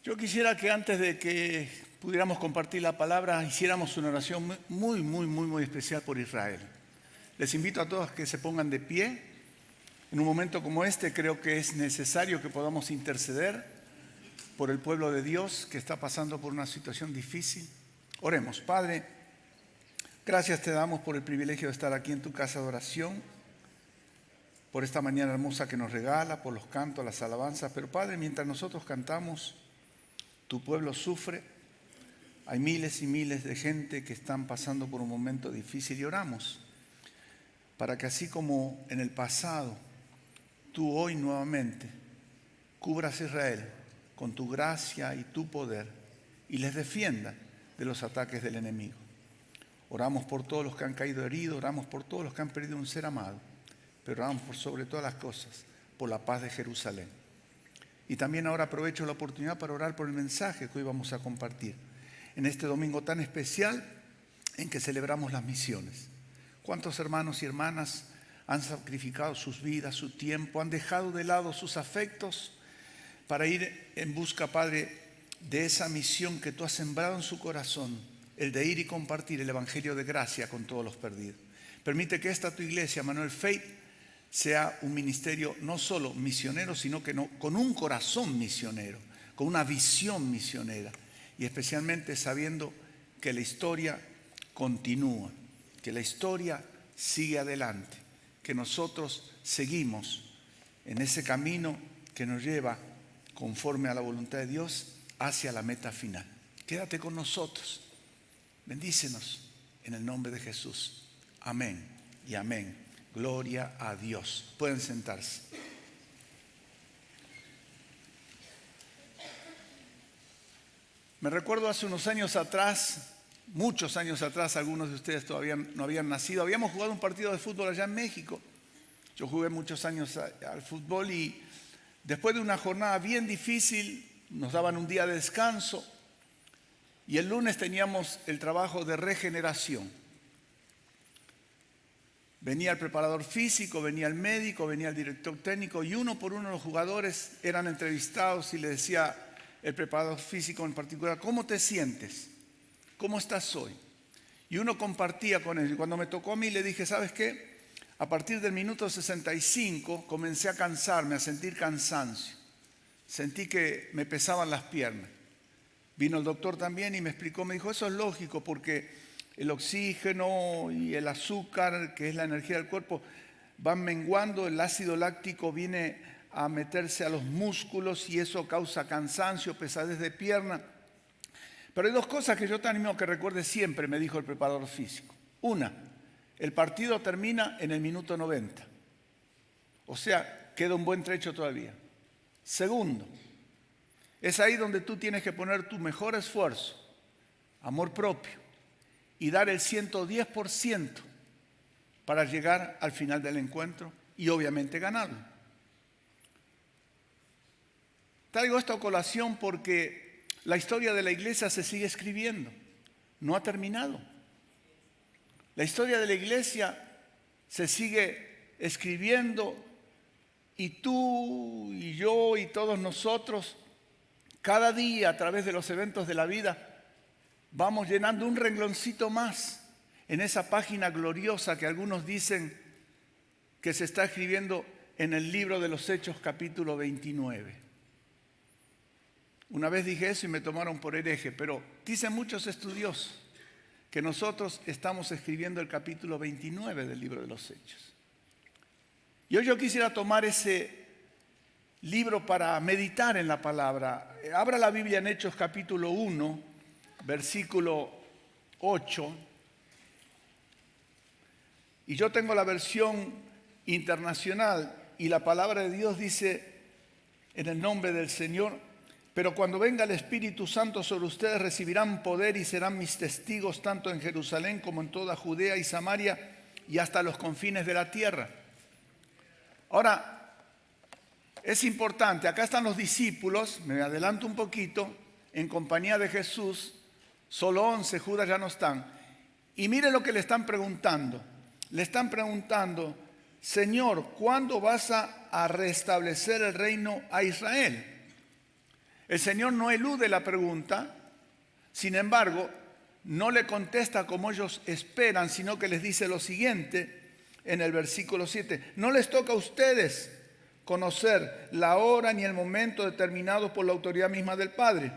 Yo quisiera que antes de que pudiéramos compartir la palabra, hiciéramos una oración muy especial por Israel. Les invito a todos que se pongan de pie. En un momento como este creo que es necesario que podamos interceder por el pueblo de Dios que está pasando por una situación difícil. Oremos. Padre, gracias te damos por el privilegio de estar aquí en tu casa de oración, por esta mañana hermosa que nos regala, por los cantos, las alabanzas. Pero Padre, mientras nosotros cantamos, tu pueblo sufre. Hay miles y miles de gente que están pasando por un momento difícil y oramos para que así como en el pasado, tú hoy nuevamente cubras a Israel con tu gracia y tu poder y les defienda de los ataques del enemigo. Oramos por todos los que han caído heridos, oramos por todos los que han perdido un ser amado, pero oramos por sobre todas las cosas, por la paz de Jerusalén. Y también ahora aprovecho la oportunidad para orar por el mensaje que hoy vamos a compartir en este domingo tan especial en que celebramos las misiones. ¿Cuántos hermanos y hermanas han sacrificado sus vidas, su tiempo, han dejado de lado sus afectos para ir en busca, Padre, de esa misión que tú has sembrado en su corazón, el de ir y compartir el evangelio de gracia con todos los perdidos? Permite que esta tu iglesia, Manuel Faith, sea un ministerio no solo misionero, sino que con un corazón misionero, con una visión misionera, y especialmente sabiendo que la historia continúa, que la historia sigue adelante, que nosotros seguimos en ese camino que nos lleva, conforme a la voluntad de Dios, hacia la meta final. Quédate con nosotros, bendícenos en el nombre de Jesús. Amén y amén. Gloria a Dios. Pueden sentarse. Me recuerdo hace unos años atrás, muchos años atrás, algunos de ustedes todavía no habían nacido, habíamos jugado un partido de fútbol allá en México. Yo jugué muchos años al fútbol y después de una jornada bien difícil, nos daban un día de descanso y el lunes teníamos el trabajo de regeneración. Venía el preparador físico, venía el médico, venía el director técnico y uno por uno los jugadores eran entrevistados y le decía el preparador físico en particular: ¿cómo te sientes? ¿Cómo estás hoy? Y uno compartía con él. Y cuando me tocó a mí le dije: ¿sabes qué? A partir del minuto 65 comencé a cansarme, a sentir cansancio. Sentí que me pesaban las piernas. Vino el doctor también y me explicó, me dijo: eso es lógico porque el oxígeno y el azúcar, que es la energía del cuerpo, van menguando, el ácido láctico viene a meterse a los músculos y eso causa cansancio, pesadez de pierna. Pero hay dos cosas que yo te animo a que recuerdes siempre, me dijo el preparador físico. Una, el partido termina en el minuto 90. O sea, queda un buen trecho todavía. Segundo, es ahí donde tú tienes que poner tu mejor esfuerzo, amor propio, y dar el 110% para llegar al final del encuentro y obviamente ganarlo. Traigo esta colación porque la historia de la iglesia se sigue escribiendo, no ha terminado. La historia de la iglesia se sigue escribiendo y tú y yo y todos nosotros, cada día a través de los eventos de la vida, vamos llenando un rengloncito más en esa página gloriosa que algunos dicen que se está escribiendo en el libro de los Hechos, capítulo 29. Una vez dije eso y me tomaron por hereje, pero dicen muchos estudiosos que nosotros estamos escribiendo el capítulo 29 del libro de los Hechos. Y hoy yo quisiera tomar ese libro para meditar en la palabra. Abra la Biblia en Hechos, capítulo 1. Versículo 8, y yo tengo la versión internacional y la palabra de Dios dice: en el nombre del Señor, pero cuando venga el Espíritu Santo sobre ustedes recibirán poder y serán mis testigos tanto en Jerusalén como en toda Judea y Samaria y hasta los confines de la tierra. Ahora, es importante, acá están los discípulos, me adelanto un poquito, en compañía de Jesús. Solo 11, Judas ya no están. Y mire lo que le están preguntando. Le están preguntando: Señor, ¿cuándo vas a restablecer el reino a Israel? El Señor no elude la pregunta, sin embargo, no le contesta como ellos esperan, sino que les dice lo siguiente en el versículo 7. No les toca a ustedes conocer la hora ni el momento determinados por la autoridad misma del Padre.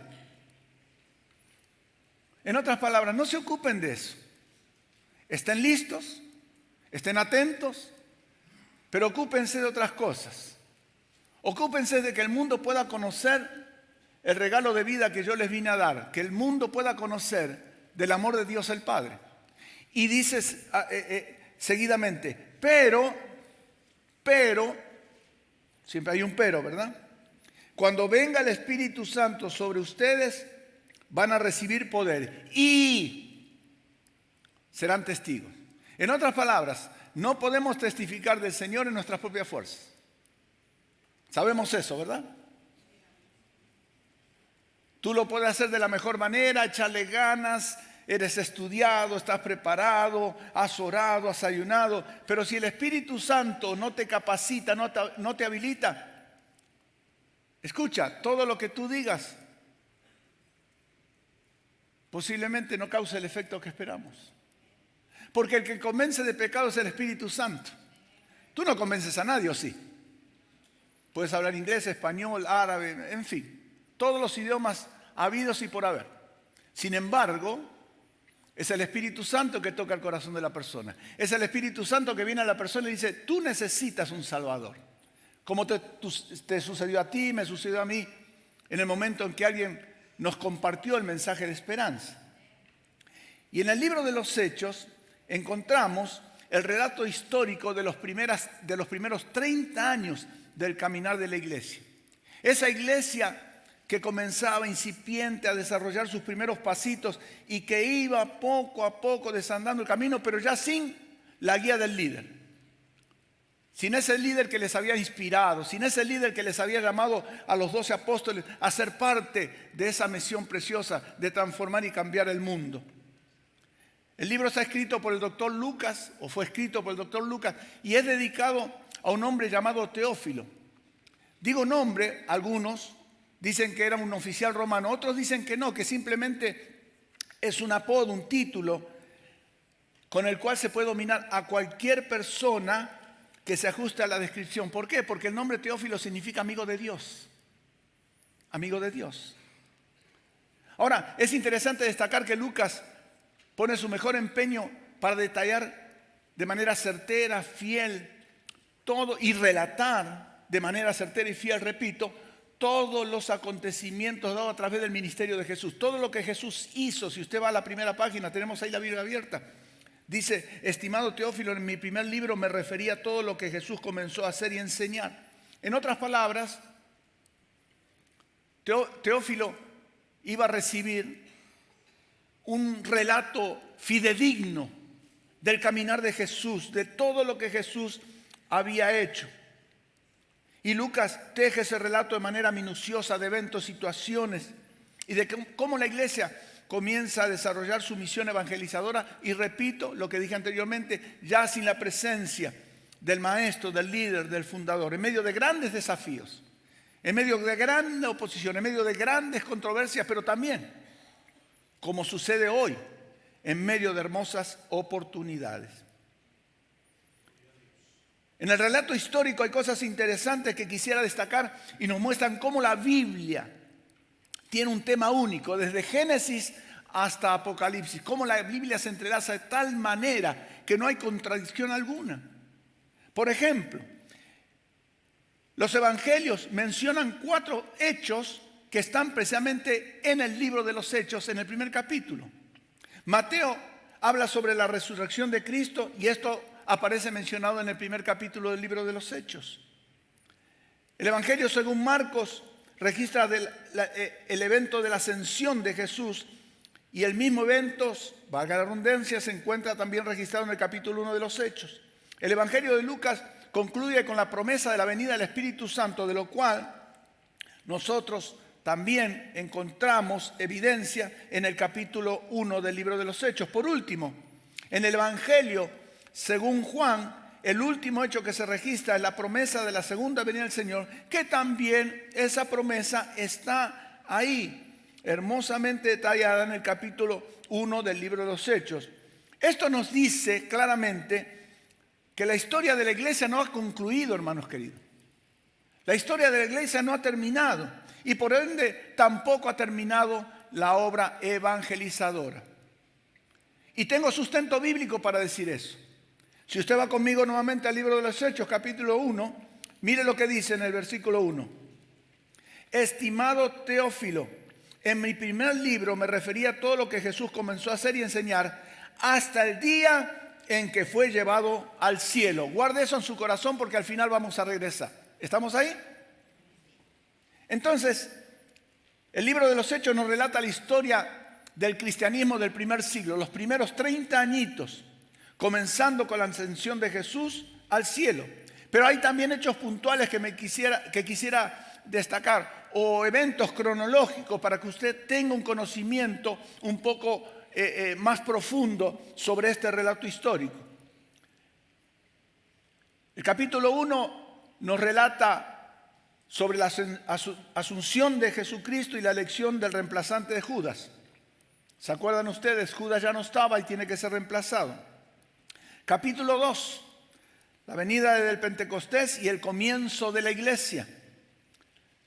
En otras palabras, no se ocupen de eso. Estén listos, estén atentos, pero ocúpense de otras cosas. Ocúpense de que el mundo pueda conocer el regalo de vida que yo les vine a dar, que el mundo pueda conocer del amor de Dios el Padre. Y dices seguidamente, pero, siempre hay un pero, ¿verdad? Cuando venga el Espíritu Santo sobre ustedes, van a recibir poder y serán testigos. En otras palabras, no podemos testificar del Señor en nuestras propias fuerzas. Sabemos eso, ¿verdad? Tú lo puedes hacer de la mejor manera, echarle ganas, eres estudiado, estás preparado, has orado, has ayunado, pero si el Espíritu Santo no te capacita, no te habilita, escucha, todo lo que tú digas posiblemente no cause el efecto que esperamos. Porque el que convence de pecado es el Espíritu Santo. Tú no convences a nadie, ¿o sí? Puedes hablar inglés, español, árabe, en fin, todos los idiomas habidos y por haber. Sin embargo, es el Espíritu Santo que toca el corazón de la persona. Es el Espíritu Santo que viene a la persona y dice, tú necesitas un Salvador. Como te sucedió a ti, me sucedió a mí, en el momento en que alguien nos compartió el mensaje de esperanza. Y en el libro de los Hechos encontramos el relato histórico de los primeros 30 años del caminar de la iglesia. Esa iglesia que comenzaba incipiente a desarrollar sus primeros pasitos y que iba poco a poco desandando el camino, pero ya sin la guía del líder. Sin ese líder que les había inspirado, sin ese líder que les había llamado a los 12 apóstoles a ser parte de esa misión preciosa de transformar y cambiar el mundo. El libro está escrito por el doctor Lucas, o fue escrito por el doctor Lucas, y es dedicado a un hombre llamado Teófilo. Digo nombre, algunos dicen que era un oficial romano, otros dicen que no, que simplemente es un apodo, un título con el cual se puede dominar a cualquier persona que se ajuste a la descripción. ¿Por qué? Porque el nombre Teófilo significa amigo de Dios. Amigo de Dios. Ahora, es interesante destacar que Lucas pone su mejor empeño para detallar de manera certera, fiel, todo y relatar de manera certera y fiel, repito, todos los acontecimientos dados a través del ministerio de Jesús. Todo lo que Jesús hizo, si usted va a la primera página, tenemos ahí la Biblia abierta. Dice, estimado Teófilo, en mi primer libro me refería a todo lo que Jesús comenzó a hacer y enseñar. En otras palabras, Teófilo iba a recibir un relato fidedigno del caminar de Jesús, de todo lo que Jesús había hecho. Y Lucas teje ese relato de manera minuciosa de eventos, situaciones y de cómo la iglesia comienza a desarrollar su misión evangelizadora. Y repito lo que dije anteriormente, ya sin la presencia del maestro, del líder, del fundador, en medio de grandes desafíos, en medio de gran oposición, en medio de grandes controversias, pero también, como sucede hoy, en medio de hermosas oportunidades. En el relato histórico hay cosas interesantes que quisiera destacar y nos muestran cómo la Biblia tiene un tema único, desde Génesis hasta Apocalipsis, cómo la Biblia se entrelaza de tal manera que no hay contradicción alguna. Por ejemplo, los evangelios mencionan 4 hechos que están precisamente en el libro de los Hechos, en el primer capítulo. Mateo habla sobre la resurrección de Cristo y esto aparece mencionado en el primer capítulo del libro de los Hechos. El evangelio según Marcos registra el evento de la ascensión de Jesús y el mismo evento, valga la redundancia, se encuentra también registrado en el capítulo 1 de los Hechos. El evangelio de Lucas concluye con la promesa de la venida del Espíritu Santo, de lo cual nosotros también encontramos evidencia en el capítulo 1 del libro de los Hechos. Por último, en el evangelio según Juan, el último hecho que se registra es la promesa de la segunda venida del Señor, que también esa promesa está ahí, hermosamente detallada en el capítulo 1 del libro de los Hechos. Esto nos dice claramente que la historia de la iglesia no ha concluido, hermanos queridos. La historia de la iglesia no ha terminado y por ende tampoco ha terminado la obra evangelizadora. Y tengo sustento bíblico para decir eso. Si usted va conmigo nuevamente al libro de los Hechos, capítulo 1, mire lo que dice en el versículo 1. Estimado Teófilo, en mi primer libro me refería a todo lo que Jesús comenzó a hacer y enseñar hasta el día en que fue llevado al cielo. Guarde eso en su corazón porque al final vamos a regresar. ¿Estamos ahí? Entonces, el libro de los Hechos nos relata la historia del cristianismo del primer siglo, los primeros 30 añitos, comenzando con la ascensión de Jesús al cielo. Pero hay también hechos puntuales que quisiera destacar, o eventos cronológicos para que usted tenga un conocimiento un poco más profundo sobre este relato histórico. El capítulo 1 nos relata sobre la asunción de Jesucristo y la elección del reemplazante de Judas. ¿Se acuerdan ustedes? Judas ya no estaba y tiene que ser reemplazado. Capítulo 2, la venida del Pentecostés y el comienzo de la iglesia.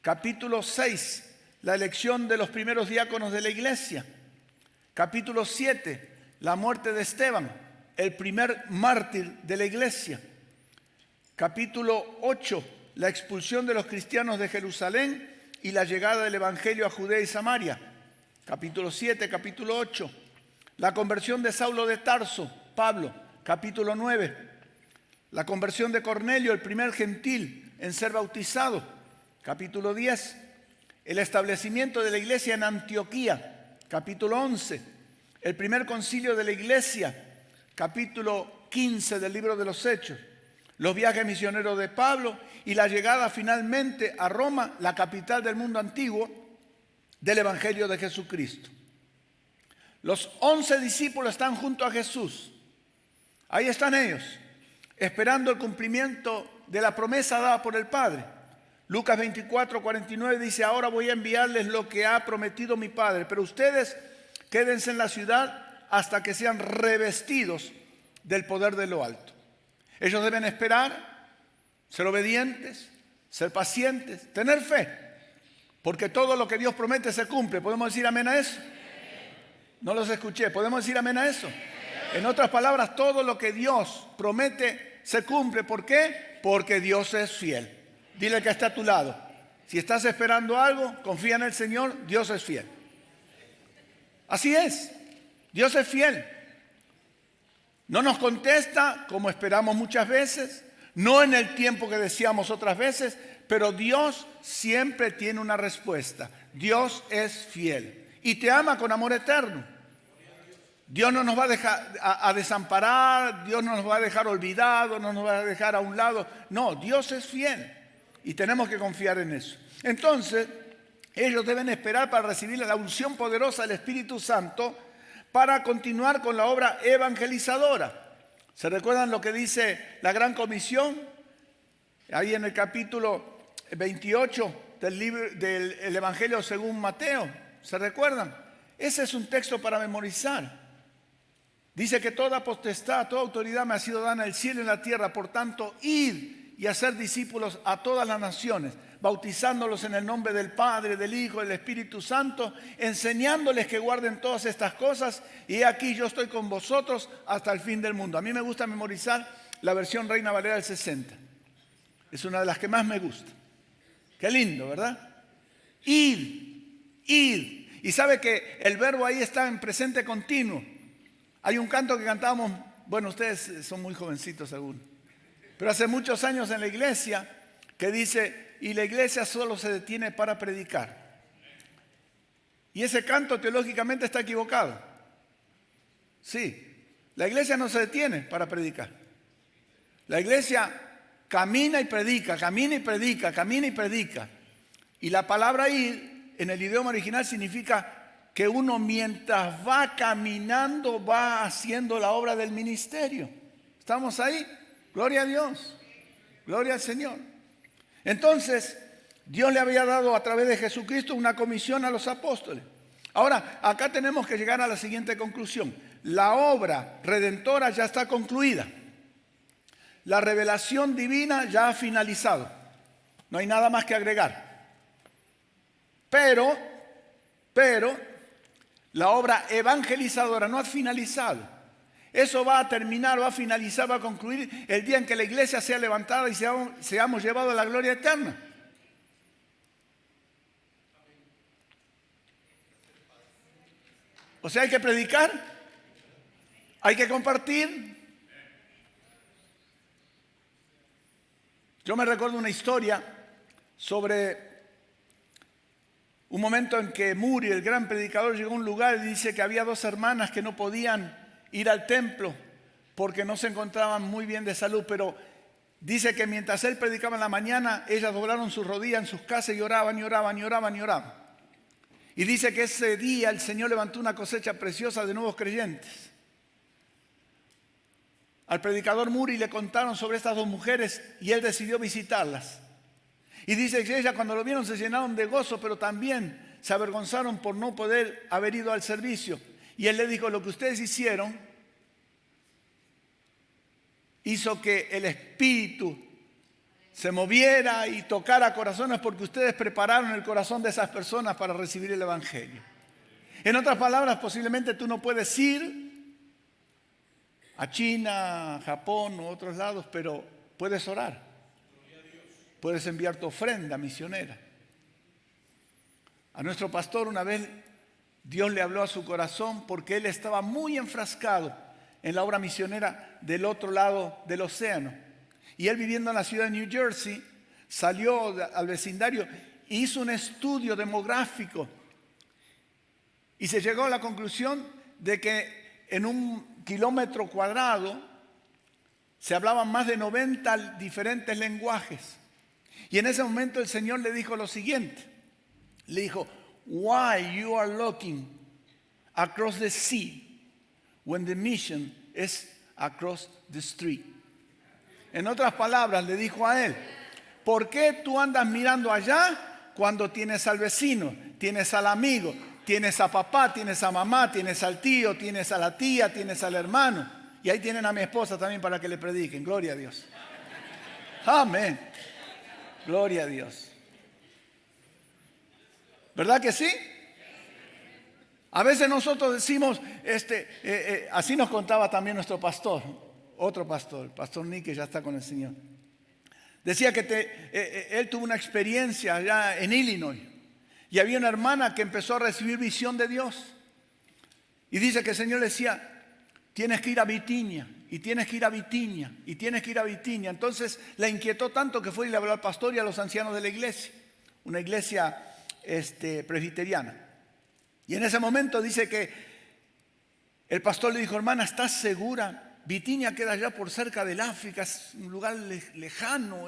Capítulo 6, la elección de los primeros diáconos de la iglesia. Capítulo 7, la muerte de Esteban, el primer mártir de la iglesia. Capítulo 8, la expulsión de los cristianos de Jerusalén y la llegada del evangelio a Judea y Samaria. Capítulo 7, capítulo 8, la conversión de Saulo de Tarso, Pablo. Capítulo 9, la conversión de Cornelio, el primer gentil en ser bautizado. Capítulo 10, el establecimiento de la iglesia en Antioquía. Capítulo 11, el primer concilio de la iglesia. Capítulo 15 del libro de los Hechos. Los viajes misioneros de Pablo y la llegada finalmente a Roma, la capital del mundo antiguo, del Evangelio de Jesucristo. Los 11 discípulos están junto a Jesús. Ahí están ellos, esperando el cumplimiento de la promesa dada por el Padre. Lucas 24, 49 dice, ahora voy a enviarles lo que ha prometido mi Padre, pero ustedes quédense en la ciudad hasta que sean revestidos del poder de lo alto. Ellos deben esperar, ser obedientes, ser pacientes, tener fe. Porque todo lo que Dios promete se cumple. ¿Podemos decir amén a eso? No los escuché. ¿Podemos decir amén a eso? En otras palabras, todo lo que Dios promete se cumple. ¿Por qué? Porque Dios es fiel. Dile que está a tu lado. Si estás esperando algo, confía en el Señor, Dios es fiel. Así es. Dios es fiel. No nos contesta como esperamos muchas veces, no en el tiempo que deseamos otras veces, pero Dios siempre tiene una respuesta. Dios es fiel y te ama con amor eterno. Dios no nos va a dejar a desamparar, Dios no nos va a dejar olvidados, no nos va a dejar a un lado. No, Dios es fiel y tenemos que confiar en eso. Entonces, ellos deben esperar para recibir la unción poderosa del Espíritu Santo para continuar con la obra evangelizadora. ¿Se recuerdan lo que dice la Gran Comisión? Ahí en el capítulo 28 del Evangelio según Mateo. ¿Se recuerdan? Ese es un texto para memorizar. Dice que toda potestad, toda autoridad me ha sido dada en el cielo y en la tierra. Por tanto, id y hacer discípulos a todas las naciones, bautizándolos en el nombre del Padre, del Hijo y del Espíritu Santo, enseñándoles que guarden todas estas cosas. Y aquí yo estoy con vosotros hasta el fin del mundo. A mí me gusta memorizar la versión Reina Valera del 60. Es una de las que más me gusta. Qué lindo, ¿verdad? Ir, ir. Y sabe que el verbo ahí está en presente continuo. Hay un canto que cantábamos, bueno, ustedes son muy jovencitos aún, pero hace muchos años en la iglesia que dice, y la iglesia solo se detiene para predicar. Y ese canto teológicamente está equivocado. Sí, la iglesia no se detiene para predicar. La iglesia camina y predica, camina y predica, camina y predica. Y la palabra ir en el idioma original significa que uno mientras va caminando va haciendo la obra del ministerio. ¿Estamos ahí? Gloria a Dios. Gloria al Señor. Entonces, Dios le había dado a través de Jesucristo una comisión a los apóstoles. Ahora, acá tenemos que llegar a la siguiente conclusión. La obra redentora ya está concluida. La revelación divina ya ha finalizado. No hay nada más que agregar. Pero, la obra evangelizadora no ha finalizado. Eso va a terminar, va a finalizar, va a concluir el día en que la iglesia sea levantada y seamos llevados a la gloria eterna. O sea, hay que predicar, hay que compartir. Yo me recuerdo una historia sobre un momento en que Moody, el gran predicador, llegó a un lugar y dice que había dos hermanas que no podían ir al templo porque no se encontraban muy bien de salud, pero dice que mientras él predicaba en la mañana, ellas doblaron sus rodillas en sus casas y oraban y oraban y oraban y oraban. Y dice que ese día el Señor levantó una cosecha preciosa de nuevos creyentes. Al predicador Moody le contaron sobre estas dos mujeres y él decidió visitarlas. Y dice que ellas cuando lo vieron se llenaron de gozo, pero también se avergonzaron por no poder haber ido al servicio. Y él le dijo, lo que ustedes hicieron hizo que el Espíritu se moviera y tocara corazones porque ustedes prepararon el corazón de esas personas para recibir el Evangelio. En otras palabras, posiblemente tú no puedes ir a China, Japón u otros lados, pero puedes orar. Puedes enviar tu ofrenda misionera. A nuestro pastor una vez Dios le habló a su corazón porque él estaba muy enfrascado en la obra misionera del otro lado del océano. Y él, viviendo en la ciudad de New Jersey, salió al vecindario e hizo un estudio demográfico. Y se llegó a la conclusión de que en 1 kilómetro cuadrado se hablaban más de 90 diferentes lenguajes. Y en ese momento el Señor le dijo lo siguiente. Le dijo, why you are looking across the sea when the mission is across the street? En otras palabras, le dijo a él, ¿por qué tú andas mirando allá cuando tienes al vecino, tienes al amigo, tienes a papá, tienes a mamá, tienes al tío, tienes a la tía, tienes al hermano? Y ahí tienen a mi esposa también para que le prediquen. Gloria a Dios. Amén. Gloria a Dios. ¿Verdad que sí? A veces nosotros decimos, así nos contaba también nuestro pastor, otro pastor, el pastor Nick, que ya está con el Señor. Decía que él tuvo una experiencia allá en Illinois y había una hermana que empezó a recibir visión de Dios. Y dice que el Señor le decía, tienes que ir a Bitinia, y tienes que ir a Bitinia, y tienes que ir a Bitinia. Entonces la inquietó tanto que fue y le habló al pastor y a los ancianos de la iglesia, una iglesia presbiteriana. Y en ese momento dice que el pastor le dijo, hermana, ¿estás segura? Bitinia queda allá por cerca del África, es un lugar lejano.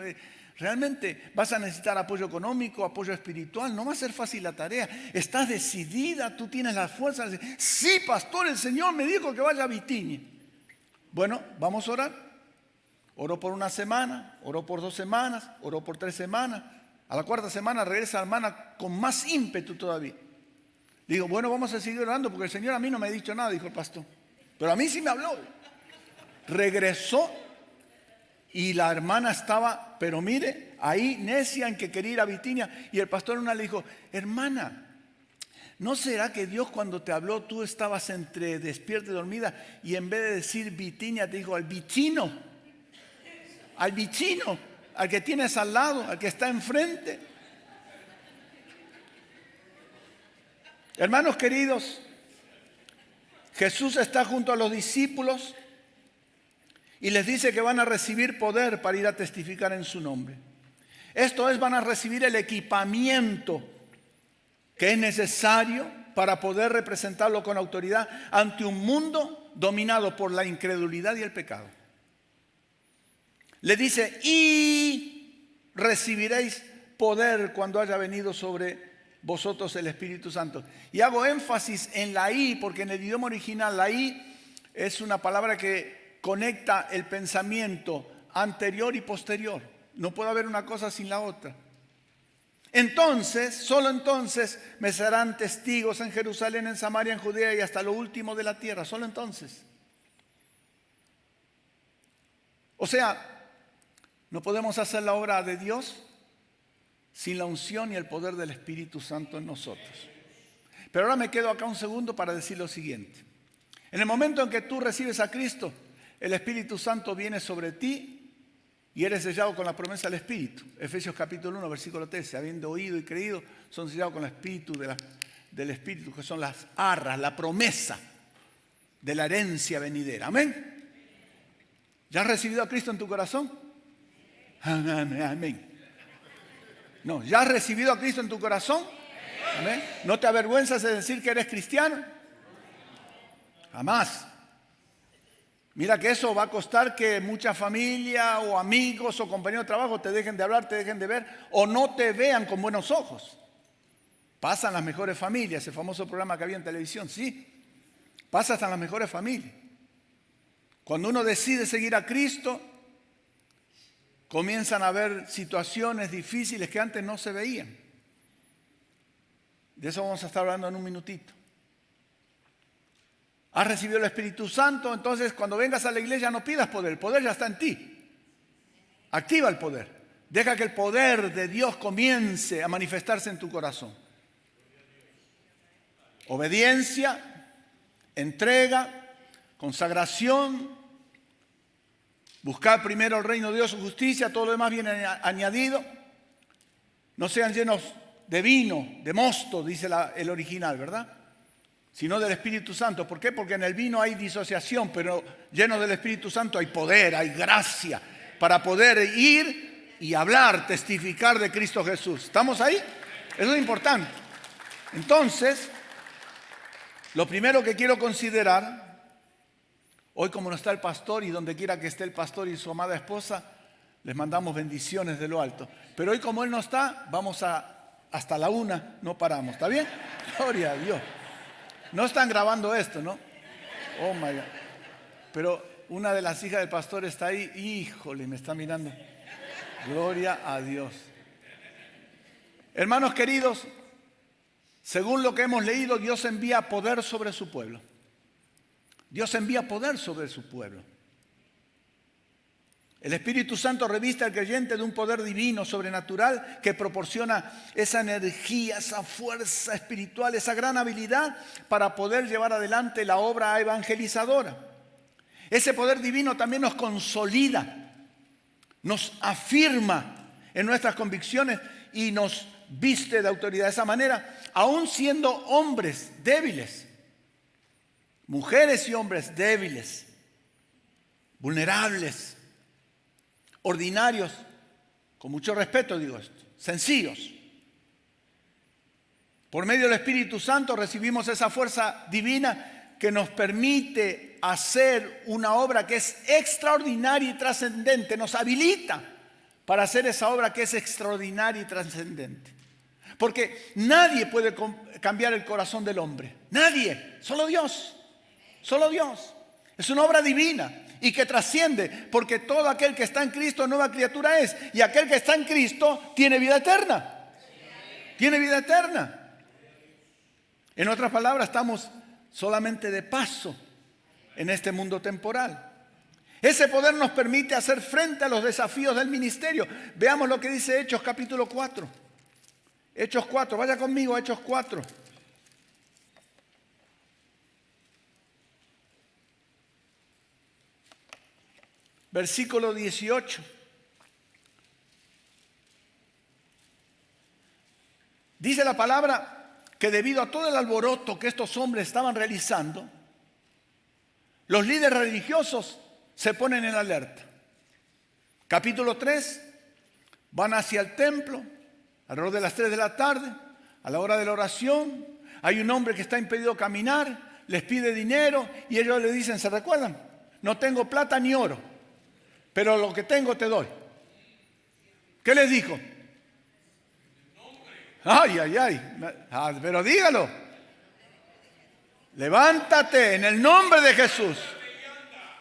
Realmente vas a necesitar apoyo económico, apoyo espiritual, no va a ser fácil la tarea. ¿Estás decidida? ¿Tú tienes las fuerzas? Sí, pastor, el Señor me dijo que vaya a Bitinia. Bueno, vamos a orar. Oró por una semana, oró por 2 semanas, oró por 3 semanas. A la 4ª semana regresa la hermana con más ímpetu todavía. Le digo, bueno, vamos a seguir orando porque el Señor a mí no me ha dicho nada, dijo el pastor. Pero a mí sí me habló. Regresó y la hermana estaba, pero mire, ahí necia en que quería ir a Bitinia. Y el pastor una le dijo, hermana, ¿no será que Dios cuando te habló tú estabas entre despierta y dormida y en vez de decir Bitinia te dijo al bichino, al que tienes al lado, al que está enfrente? Hermanos queridos, Jesús está junto a los discípulos y les dice que van a recibir poder para ir a testificar en su nombre. Esto es, van a recibir el equipamiento que es necesario para poder representarlo con autoridad ante un mundo dominado por la incredulidad y el pecado. Le dice, y recibiréis poder cuando haya venido sobre vosotros el Espíritu Santo. Y hago énfasis en la I, porque en el idioma original la I es una palabra que conecta el pensamiento anterior y posterior. No puede haber una cosa sin la otra. Entonces, solo entonces, me serán testigos en Jerusalén, en Samaria, en Judea y hasta lo último de la tierra. Solo entonces. O sea, no podemos hacer la obra de Dios sin la unción y el poder del Espíritu Santo en nosotros. Pero ahora me quedo acá un segundo para decir lo siguiente. En el momento en que tú recibes a Cristo, el Espíritu Santo viene sobre ti y eres sellado con la promesa del Espíritu. Efesios capítulo 1, versículo 13. Habiendo oído y creído, son sellados con el Espíritu del Espíritu, que son las arras, la promesa de la herencia venidera. Amén. ¿Ya has recibido a Cristo en tu corazón? Amén. No, ¿ya has recibido a Cristo en tu corazón? Amén. ¿No te avergüenzas de decir que eres cristiano? Jamás. Mira que eso va a costar que mucha familia o amigos o compañeros de trabajo te dejen de hablar, te dejen de ver o no te vean con buenos ojos. Pasan las mejores familias, ese famoso programa que había en televisión, sí. Pasa hasta en las mejores familias. Cuando uno decide seguir a Cristo, comienzan a haber situaciones difíciles que antes no se veían. De eso vamos a estar hablando en un minutito. Has recibido el Espíritu Santo, entonces cuando vengas a la iglesia no pidas poder, el poder ya está en ti. Activa el poder. Deja que el poder de Dios comience a manifestarse en tu corazón. Obediencia, entrega, consagración. Buscar primero el reino de Dios, su justicia, todo lo demás viene añadido. No sean llenos de vino, de mosto, dice el original, ¿verdad? Sino del Espíritu Santo. ¿Por qué? Porque en el vino hay disociación, pero lleno del Espíritu Santo hay poder, hay gracia para poder ir y hablar, testificar de Cristo Jesús. ¿Estamos ahí? Eso es importante. Entonces, lo primero que quiero considerar, hoy como no está el pastor y donde quiera que esté el pastor y su amada esposa, les mandamos bendiciones de lo alto. Pero hoy como él no está, vamos hasta la 1, no paramos. ¿Está bien? Gloria a Dios. No están grabando esto, ¿no? Oh my God. Pero una de las hijas del pastor está ahí. Híjole, me está mirando. Gloria a Dios. Hermanos queridos, según lo que hemos leído, Dios envía poder sobre su pueblo. Dios envía poder sobre su pueblo. El Espíritu Santo reviste al creyente de un poder divino, sobrenatural, que proporciona esa energía, esa fuerza espiritual, esa gran habilidad para poder llevar adelante la obra evangelizadora. Ese poder divino también nos consolida, nos afirma en nuestras convicciones y nos viste de autoridad. De esa manera, aún siendo hombres débiles, mujeres y hombres débiles, vulnerables, ordinarios, con mucho respeto digo esto, sencillos. Por medio del Espíritu Santo recibimos esa fuerza divina que nos permite hacer una obra que es extraordinaria y trascendente. Nos habilita para hacer esa obra que es extraordinaria y trascendente. Porque nadie puede cambiar el corazón del hombre. Nadie, solo Dios. Solo Dios. Es una obra divina y que trasciende, porque todo aquel que está en Cristo nueva criatura es, y aquel que está en Cristo tiene vida eterna. Tiene vida eterna. En otras palabras, estamos solamente de paso en este mundo temporal. Ese poder nos permite hacer frente a los desafíos del ministerio. Veamos lo que dice Hechos capítulo 4. Hechos 4, vaya conmigo a Hechos 4. Versículo 18. Dice la palabra que debido a todo el alboroto que estos hombres estaban realizando, los líderes religiosos se ponen en alerta. Capítulo 3, van hacia el templo, alrededor de las 3 de la tarde, a la hora de la oración. Hay un hombre que está impedido caminar, les pide dinero y ellos le dicen, ¿se recuerdan? No tengo plata ni oro, pero lo que tengo te doy. ¿Qué les dijo? Ay, ay, ay. Pero dígalo. Levántate en el nombre de Jesús.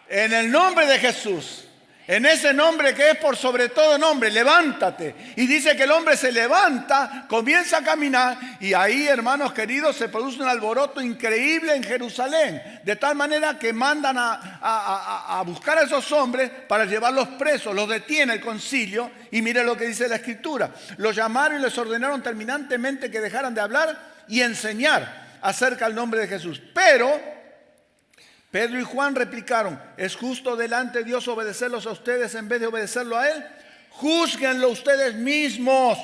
En el nombre de Jesús. En ese nombre que es por sobre todo nombre, levántate. Y dice que el hombre se levanta, comienza a caminar y ahí, hermanos queridos, se produce un alboroto increíble en Jerusalén. De tal manera que mandan a buscar a esos hombres para llevarlos presos. Los detiene el concilio y mire lo que dice la Escritura. Los llamaron y les ordenaron terminantemente que dejaran de hablar y enseñar acerca del nombre de Jesús. Pero Pedro y Juan replicaron: ¿es justo delante de Dios obedecerlos a ustedes en vez de obedecerlo a Él? Júzguenlo ustedes mismos.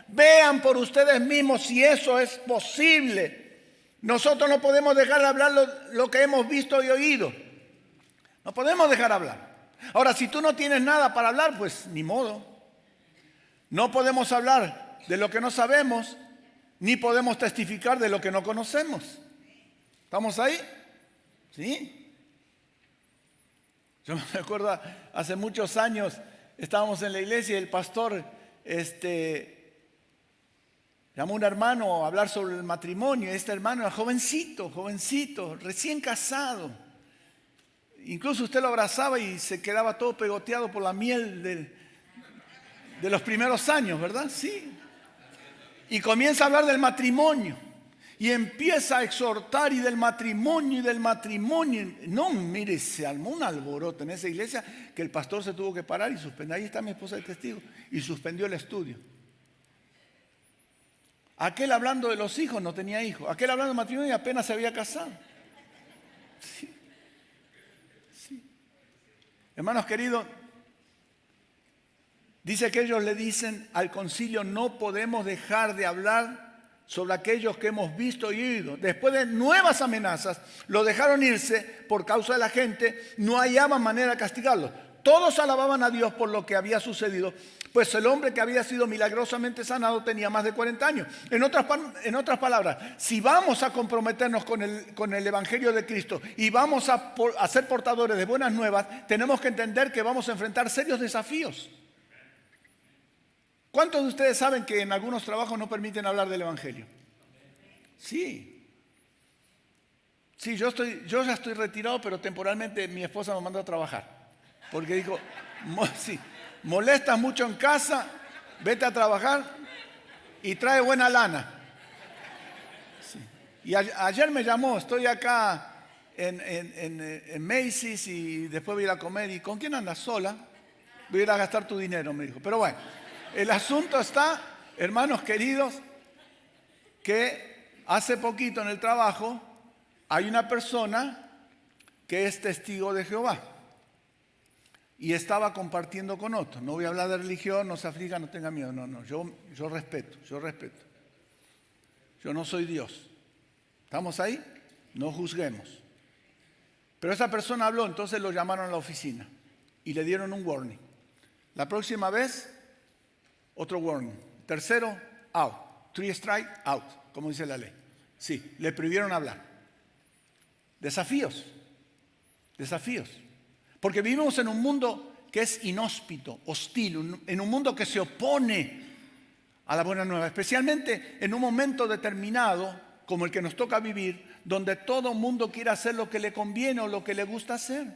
Vean por ustedes mismos si eso es posible. Nosotros no podemos dejar de hablar lo que hemos visto y oído. No podemos dejar de hablar. Ahora, si tú no tienes nada para hablar, pues ni modo. No podemos hablar de lo que no sabemos, ni podemos testificar de lo que no conocemos. ¿Estamos ahí? ¿Sí? Yo me acuerdo, hace muchos años estábamos en la iglesia y el pastor llamó a un hermano a hablar sobre el matrimonio. Este hermano era jovencito, recién casado. Incluso usted lo abrazaba y se quedaba todo pegoteado por la miel de los primeros años, ¿verdad? Sí. Y comienza a hablar del matrimonio. Y empieza a exhortar y del matrimonio. No, mire, se armó un alboroto en esa iglesia que el pastor se tuvo que parar y suspender. Ahí está mi esposa de testigo. Y suspendió el estudio. Aquel hablando de los hijos no tenía hijos. Aquel hablando de matrimonio y apenas se había casado. Sí. Hermanos queridos, dice que ellos le dicen al concilio: no podemos dejar de hablar sobre aquellos que hemos visto y oído. Después de nuevas amenazas, lo dejaron irse por causa de la gente. No hallaban manera de castigarlo. Todos alababan a Dios por lo que había sucedido, pues el hombre que había sido milagrosamente sanado tenía más de 40 años. En otras palabras, si vamos a comprometernos con el Evangelio de Cristo y vamos a ser portadores de buenas nuevas, tenemos que entender que vamos a enfrentar serios desafíos. ¿Cuántos de ustedes saben que en algunos trabajos no permiten hablar del Evangelio? Sí. Sí, yo ya estoy retirado, pero temporalmente mi esposa me mandó a trabajar. Porque dijo: sí, molestas mucho en casa, vete a trabajar y trae buena lana. Sí. Y ayer me llamó, estoy acá en Macy's y después voy a ir a comer. ¿Y con quién andas? Sola. Voy a ir a gastar tu dinero, me dijo. Pero bueno. El asunto está, hermanos queridos, que hace poquito en el trabajo hay una persona que es testigo de Jehová y estaba compartiendo con otros. No voy a hablar de religión, no se aflija, no tenga miedo. No, yo respeto. Yo no soy Dios. ¿Estamos ahí? No juzguemos. Pero esa persona habló, entonces lo llamaron a la oficina y le dieron un warning. La próxima vez, otro warning. Tercero, out. 3 strike, out, como dice la ley. Sí, le prohibieron hablar. Desafíos. Porque vivimos en un mundo que es inhóspito, hostil, en un mundo que se opone a la buena nueva, especialmente en un momento determinado como el que nos toca vivir, donde todo mundo quiere hacer lo que le conviene o lo que le gusta hacer.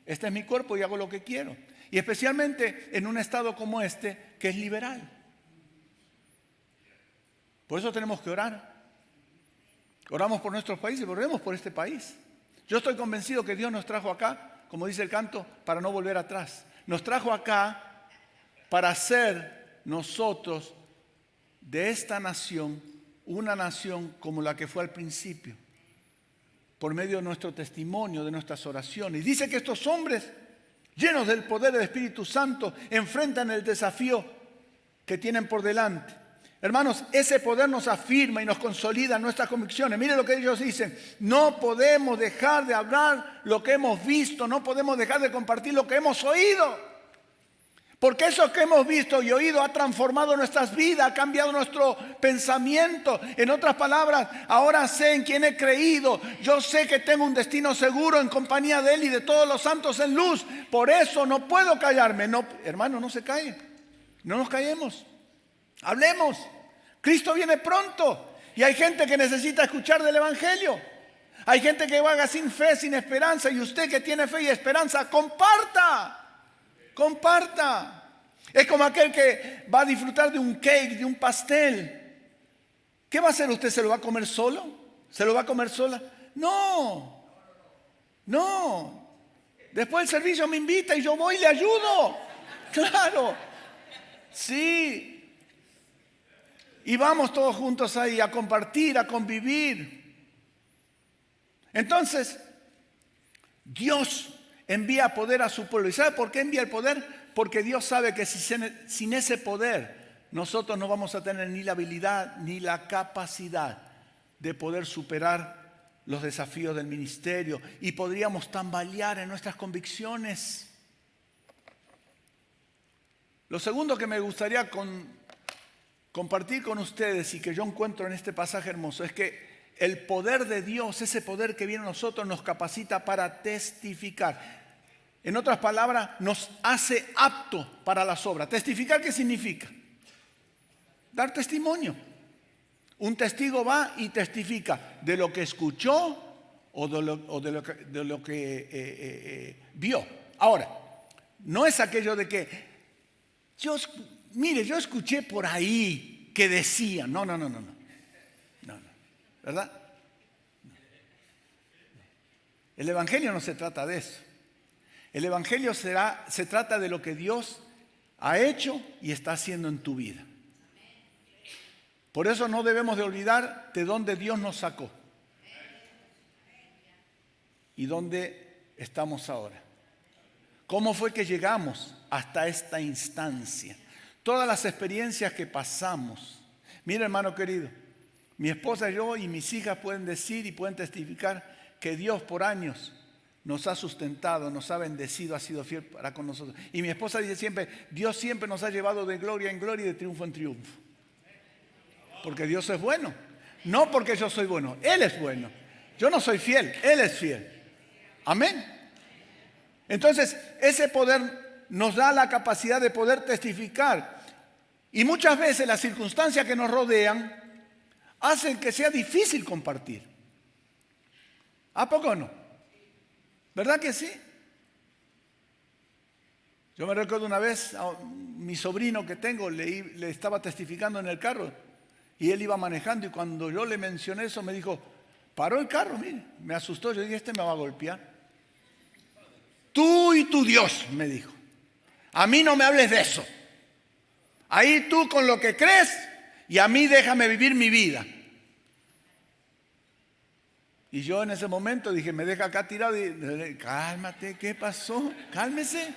Este es mi cuerpo y hago lo que quiero. Y especialmente en un estado como este, que es liberal. Por eso tenemos que orar. Oramos por nuestros países, oremos por este país. Yo estoy convencido que Dios nos trajo acá, como dice el canto, para no volver atrás. Nos trajo acá para hacer nosotros de esta nación una nación como la que fue al principio, por medio de nuestro testimonio, de nuestras oraciones. Y dice que estos hombres, llenos del poder del Espíritu Santo, enfrentan el desafío que tienen por delante. Hermanos, ese poder nos afirma y nos consolida nuestras convicciones. Miren lo que ellos dicen: no podemos dejar de hablar lo que hemos visto, no podemos dejar de compartir lo que hemos oído. Porque eso que hemos visto y oído ha transformado nuestras vidas, ha cambiado nuestro pensamiento. En otras palabras, ahora sé en quién he creído. Yo sé que tengo un destino seguro en compañía de Él y de todos los santos en luz. Por eso no puedo callarme. No, hermano, no se calle. No nos callemos. Hablemos. Cristo viene pronto. Y hay gente que necesita escuchar del Evangelio. Hay gente que vaga sin fe, sin esperanza. Y usted que tiene fe y esperanza, comparta. Comparta. Es como aquel que va a disfrutar de un cake, de un pastel. ¿Qué va a hacer usted? ¿Se lo va a comer solo? ¿Se lo va a comer sola? No. No. Después el servicio me invita y yo voy y le ayudo. Claro. Sí. Y vamos todos juntos ahí a compartir, a convivir. Entonces, Dios envía poder a su pueblo. ¿Y sabe por qué envía el poder? Porque Dios sabe que sin ese poder nosotros no vamos a tener ni la habilidad ni la capacidad de poder superar los desafíos del ministerio y podríamos tambalear en nuestras convicciones. Lo segundo que me gustaría compartir con ustedes y que yo encuentro en este pasaje hermoso es que el poder de Dios, ese poder que viene a nosotros, nos capacita para testificar. En otras palabras, nos hace apto para las obras. ¿Testificar qué significa? Dar testimonio. Un testigo va y testifica de lo que escuchó o de lo que vio. Ahora, no es aquello de que yo escuché por ahí que decían. No. ¿Verdad? El Evangelio no se trata de eso. El Evangelio se trata de lo que Dios ha hecho y está haciendo en tu vida. Por eso no debemos de olvidar de dónde Dios nos sacó y dónde estamos ahora. ¿Cómo fue que llegamos hasta esta instancia? Todas las experiencias que pasamos. Mira, hermano querido, mi esposa, yo y mis hijas pueden decir y pueden testificar que Dios por años nos ha sustentado, nos ha bendecido, ha sido fiel para con nosotros. Y mi esposa dice siempre, Dios siempre nos ha llevado de gloria en gloria y de triunfo en triunfo. Porque Dios es bueno. No porque yo soy bueno, Él es bueno. Yo no soy fiel, Él es fiel. Amén. Entonces, ese poder nos da la capacidad de poder testificar. Y muchas veces las circunstancias que nos rodean hacen que sea difícil compartir. ¿A poco no? ¿Verdad que sí? Yo me recuerdo una vez a mi sobrino que tengo, le estaba testificando en el carro y él iba manejando y cuando yo le mencioné eso me dijo, paró el carro, mire, me asustó, yo dije, este me va a golpear. Tú y tu Dios, me dijo, a mí no me hables de eso. Ahí tú con lo que crees y a mí déjame vivir mi vida. Y yo en ese momento dije, me deja acá tirado y cálmate, ¿qué pasó? Cálmese.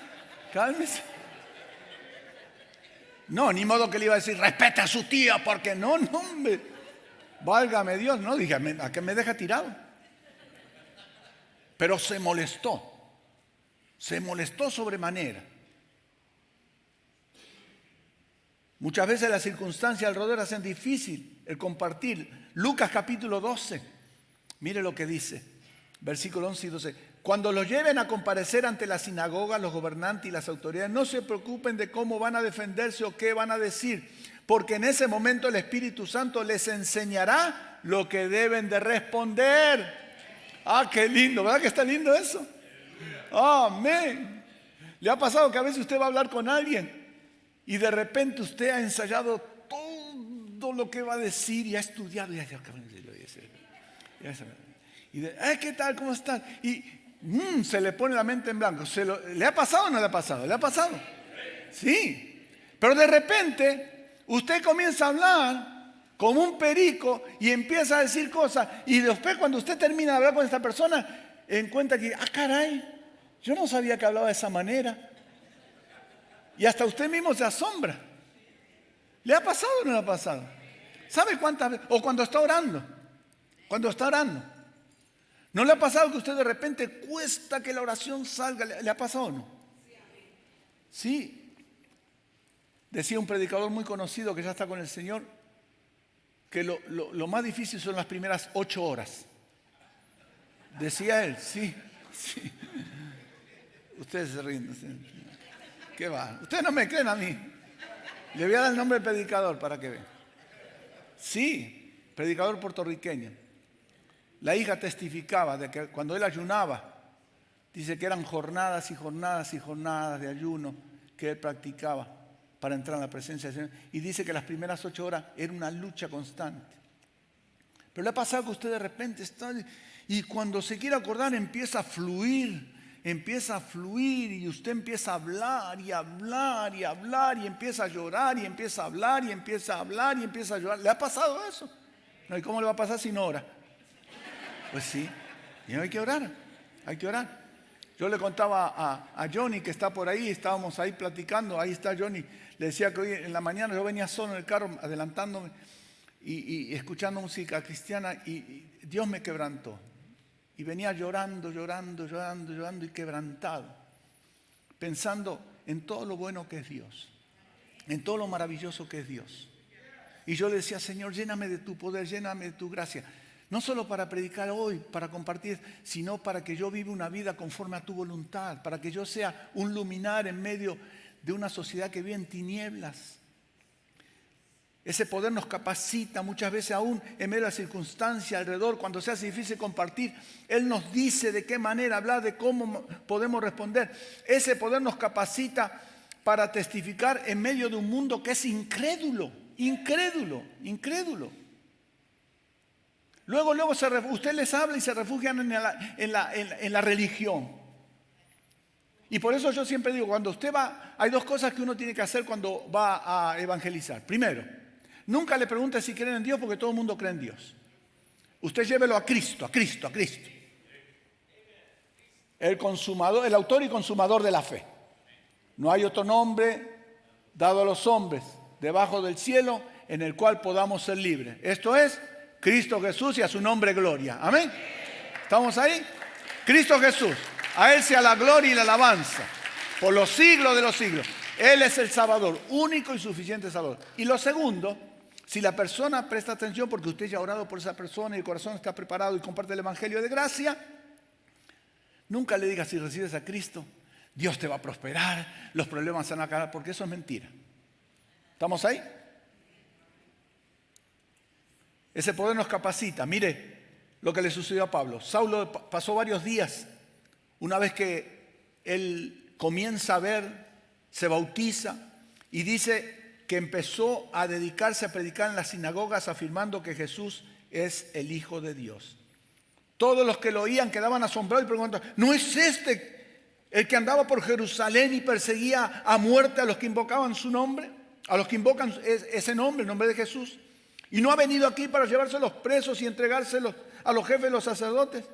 No, ni modo que le iba a decir, respeta a su tía, porque no, hombre. Válgame Dios, no, dije, ¿a qué me deja tirado? Pero se molestó sobremanera. Muchas veces las circunstancias alrededor hacen difícil el compartir. Lucas capítulo 12. Mire lo que dice, versículos 11 y 12. Cuando los lleven a comparecer ante la sinagoga, los gobernantes y las autoridades, no se preocupen de cómo van a defenderse o qué van a decir, porque en ese momento el Espíritu Santo les enseñará lo que deben de responder. Ah, qué lindo, ¿verdad que está lindo eso? Amén. ¿Le ha pasado que a veces usted va a hablar con alguien y de repente usted ha ensayado todo lo que va a decir y ha estudiado y ¿qué tal? ¿Cómo están? Y se le pone la mente en blanco. ¿Le ha pasado o no le ha pasado? ¿Le ha pasado? Sí. Pero de repente usted comienza a hablar como un perico y empieza a decir cosas y después cuando usted termina de hablar con esta persona encuentra que, caray, yo no sabía que hablaba de esa manera. Y hasta usted mismo se asombra. ¿Le ha pasado o no le ha pasado? ¿Sabe cuántas veces? O cuando está orando. ¿No le ha pasado que usted de repente cuesta que la oración salga? ¿Le ha pasado o no? Sí. Decía un predicador muy conocido que ya está con el Señor que lo más difícil son las primeras 8 horas. Decía él, sí. Ustedes se ríen. ¿Qué va? Ustedes no me creen a mí. Le voy a dar el nombre del predicador para que vean. Sí, predicador puertorriqueño. La hija testificaba de que cuando él ayunaba, dice que eran jornadas y jornadas y jornadas de ayuno. que él practicaba para entrar en la presencia del Señor. Y dice que las primeras 8 horas era una lucha constante. Pero le ha pasado que usted de repente está y cuando se quiere acordar empieza a fluir y usted empieza a hablar y hablar y hablar y empieza a llorar y empieza a hablar y empieza a hablar y empieza a llorar. ¿Le ha pasado eso? No, ¿y cómo le va a pasar si no ora? Pues sí, y hay que orar, hay que orar. Yo le contaba a Johnny que está por ahí, estábamos ahí platicando, ahí está Johnny. Le decía que hoy en la mañana yo venía solo en el carro adelantándome y escuchando música cristiana y Dios me quebrantó. Y venía llorando y quebrantado, pensando en todo lo bueno que es Dios, en todo lo maravilloso que es Dios. Y yo le decía, Señor, lléname de tu poder, lléname de tu gracia. No solo para predicar hoy, para compartir, sino para que yo viva una vida conforme a tu voluntad, para que yo sea un luminar en medio de una sociedad que vive en tinieblas. Ese poder nos capacita muchas veces aún en medio de la circunstancia alrededor, cuando se hace difícil compartir. Él nos dice de qué manera hablar, de cómo podemos responder. Ese poder nos capacita para testificar en medio de un mundo que es incrédulo. Luego usted les habla y se refugian en la religión. Y por eso yo siempre digo, cuando usted va, hay 2 cosas que uno tiene que hacer cuando va a evangelizar. Primero, nunca le pregunte si creen en Dios porque todo el mundo cree en Dios. Usted llévelo a Cristo. El autor y consumador de la fe. No hay otro nombre dado a los hombres debajo del cielo en el cual podamos ser libres. Esto es Cristo Jesús y a su nombre gloria. Amén. ¿Estamos ahí? Cristo Jesús. A Él sea la gloria y la alabanza por los siglos de los siglos. Él es el Salvador, único y suficiente Salvador. Y lo segundo, si la persona presta atención porque usted ya ha orado por esa persona y el corazón está preparado y comparte el Evangelio de gracia, nunca le diga si recibes a Cristo, Dios te va a prosperar, los problemas se van a acabar, porque eso es mentira. ¿Estamos ahí? Ese poder nos capacita. Mire lo que le sucedió a Pablo. Saulo pasó varios días, una vez que él comienza a ver, se bautiza y dice que empezó a dedicarse a predicar en las sinagogas afirmando que Jesús es el Hijo de Dios. Todos los que lo oían quedaban asombrados y preguntaban, ¿no es este el que andaba por Jerusalén y perseguía a muerte a los que invocaban su nombre? A los que invocan ese nombre, el nombre de Jesús. ¿Y no ha venido aquí para llevárselos presos y entregárselos a los jefes de los sacerdotes?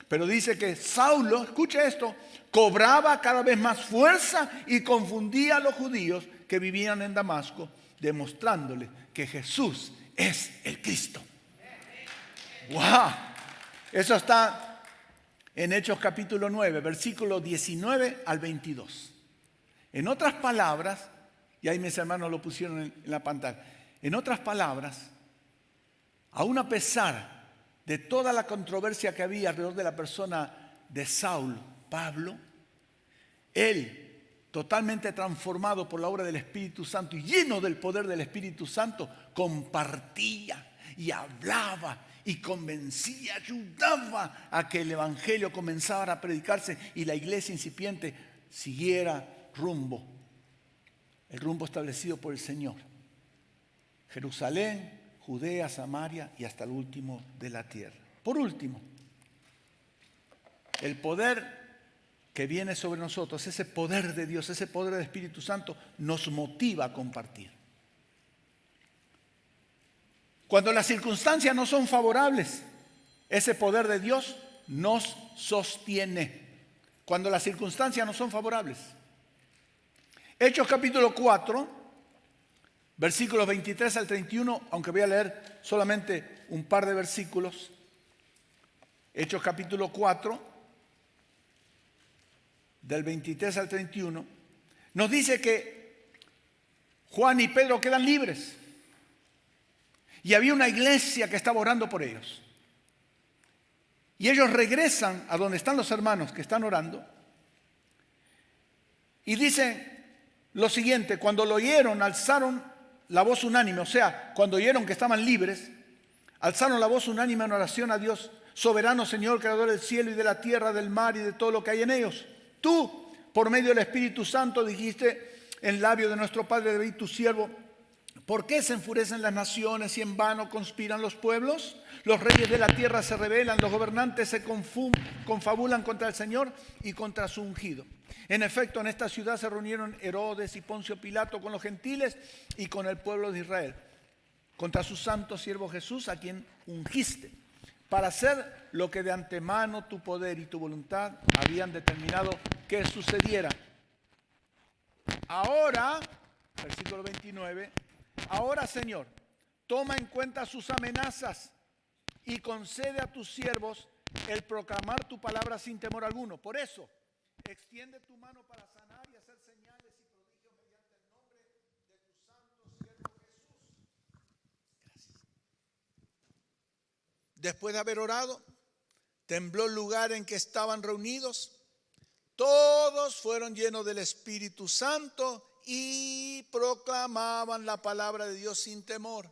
Pero dice que Saulo, escuche esto, cobraba cada vez más fuerza y confundía a los judíos que vivían en Damasco, demostrándole que Jesús es el Cristo. ¡Wow! Eso está en Hechos capítulo 9, versículos 19 al 22. En otras palabras, y ahí mis hermanos lo pusieron en la pantalla, en otras palabras, aún a pesar de toda la controversia que había alrededor de la persona de Saulo, Pablo, él, totalmente transformado por la obra del Espíritu Santo y lleno del poder del Espíritu Santo, compartía y hablaba y convencía, ayudaba a que el Evangelio comenzara a predicarse y la iglesia incipiente siguiera el rumbo establecido por el Señor. Jerusalén, Judea, Samaria y hasta el último de la tierra. Por último, el poder que viene sobre nosotros, ese poder de Dios, ese poder del Espíritu Santo, nos motiva a compartir. Cuando las circunstancias no son favorables, ese poder de Dios nos sostiene. Cuando las circunstancias no son favorables. Hechos capítulo 4, versículos 23 al 31, aunque voy a leer solamente un par de versículos. Hechos capítulo 4, del 23 al 31, nos dice que Juan y Pedro quedan libres. Y había una iglesia que estaba orando por ellos. Y ellos regresan a donde están los hermanos que están orando. Y dicen lo siguiente: cuando lo oyeron, alzaron la voz unánime. O sea, cuando oyeron que estaban libres, alzaron la voz unánime en oración a Dios. Soberano Señor, creador del cielo y de la tierra, del mar y de todo lo que hay en ellos. Tú, por medio del Espíritu Santo, dijiste en labio de nuestro padre David, tu siervo. ¿Por qué se enfurecen las naciones y en vano conspiran los pueblos? Los reyes de la tierra se rebelan, los gobernantes se confabulan contra el Señor y contra su ungido. En efecto, en esta ciudad se reunieron Herodes y Poncio Pilato con los gentiles y con el pueblo de Israel, contra su santo siervo Jesús, a quien ungiste, para hacer lo que de antemano tu poder y tu voluntad habían determinado que sucediera. Ahora, versículo 29, ahora, Señor, toma en cuenta sus amenazas y concede a tus siervos el proclamar tu palabra sin temor alguno. Por eso, extiende tu mano para sanar y hacer señales y prodigios mediante el nombre de tu santo siervo Jesús. Gracias. Después de haber orado, tembló el lugar en que estaban reunidos. Todos fueron llenos del Espíritu Santo y proclamaban la palabra de Dios sin temor.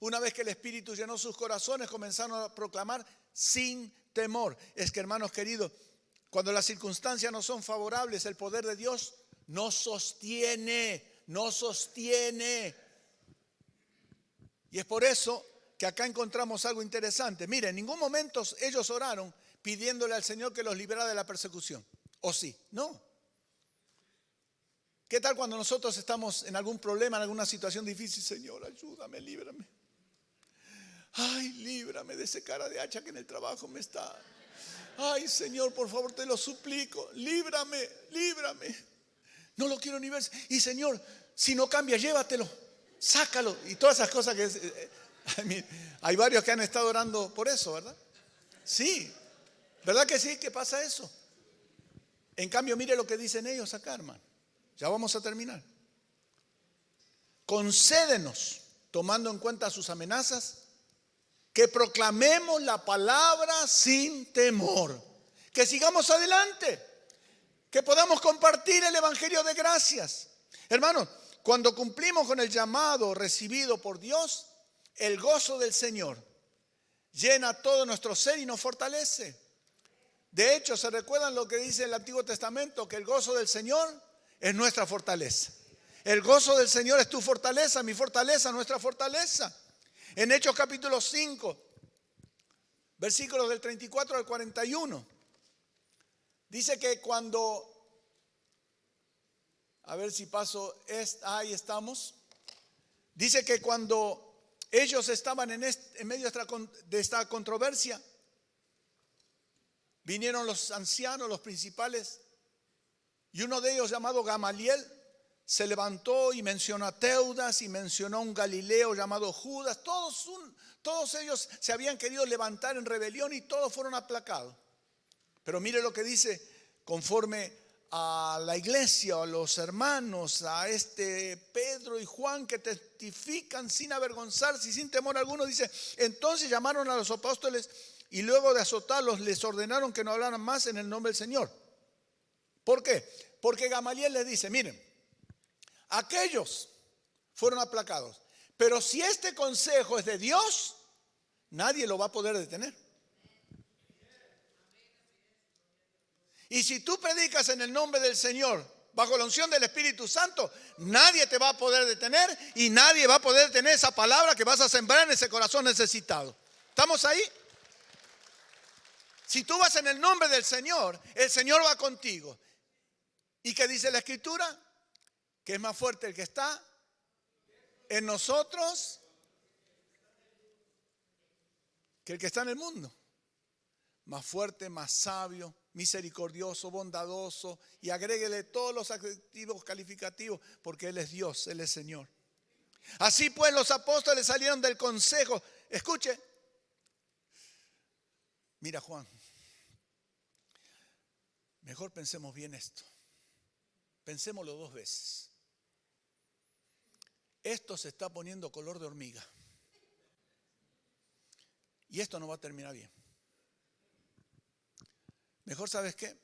Una vez que el Espíritu llenó sus corazones, comenzaron a proclamar sin temor. Es que, hermanos queridos, cuando las circunstancias no son favorables, el poder de Dios nos sostiene. Y es por eso que acá encontramos algo interesante. Miren, en ningún momento ellos oraron pidiéndole al Señor que los librara de la persecución. ¿O sí? No. ¿Qué tal cuando nosotros estamos en algún problema, en alguna situación difícil? Señor, ayúdame, líbrame. Ay, líbrame de ese cara de hacha que en el trabajo me está. Ay, Señor, por favor, te lo suplico. Líbrame. No lo quiero ni ver. Y Señor, si no cambia, llévatelo. Sácalo. Y todas esas cosas que... hay varios que han estado orando por eso, ¿verdad? Sí. ¿Verdad que sí? ¿Qué pasa eso? En cambio, mire lo que dicen ellos acá, hermano. Ya vamos a terminar. Concédenos, tomando en cuenta sus amenazas, que proclamemos la palabra sin temor, que sigamos adelante, que podamos compartir el evangelio de gracias. Hermanos, cuando cumplimos con el llamado recibido por Dios, el gozo del Señor llena todo nuestro ser y nos fortalece. De hecho, ¿se recuerdan lo que dice el Antiguo Testamento? Que el gozo del Señor es nuestra fortaleza. El gozo del Señor es tu fortaleza, mi fortaleza, nuestra fortaleza. En Hechos capítulo 5, versículos del 34 al 41, dice que cuando, a ver si paso, ahí estamos, dice que cuando ellos estaban en medio de esta controversia, vinieron los ancianos, los principales, y uno de ellos, llamado Gamaliel, se levantó y mencionó a Teudas y mencionó a un Galileo llamado Judas. Todos ellos se habían querido levantar en rebelión y todos fueron aplacados. Pero mire lo que dice, conforme a la iglesia, a los hermanos, a Pedro y Juan, que testifican sin avergonzarse y sin temor alguno. Dice, entonces llamaron a los apóstoles y luego de azotarlos les ordenaron que no hablaran más en el nombre del Señor. ¿Por qué? Porque Gamaliel les dice, miren, aquellos fueron aplacados, pero si este consejo es de Dios, nadie lo va a poder detener. Y si tú predicas en el nombre del Señor, bajo la unción del Espíritu Santo, nadie te va a poder detener y nadie va a poder detener esa palabra que vas a sembrar en ese corazón necesitado. ¿Estamos ahí? Si tú vas en el nombre del Señor, el Señor va contigo. ¿Y qué dice la Escritura? Que es más fuerte el que está en nosotros que el que está en el mundo. Más fuerte, más sabio, misericordioso, bondadoso, y agréguele todos los adjetivos calificativos, porque Él es Dios, Él es Señor. Así pues los apóstoles salieron del consejo. Escuche. Mira, Juan, mejor pensemos bien esto. Pensémoslo dos veces. Esto se está poniendo color de hormiga. Y esto no va a terminar bien. Mejor, ¿sabes qué?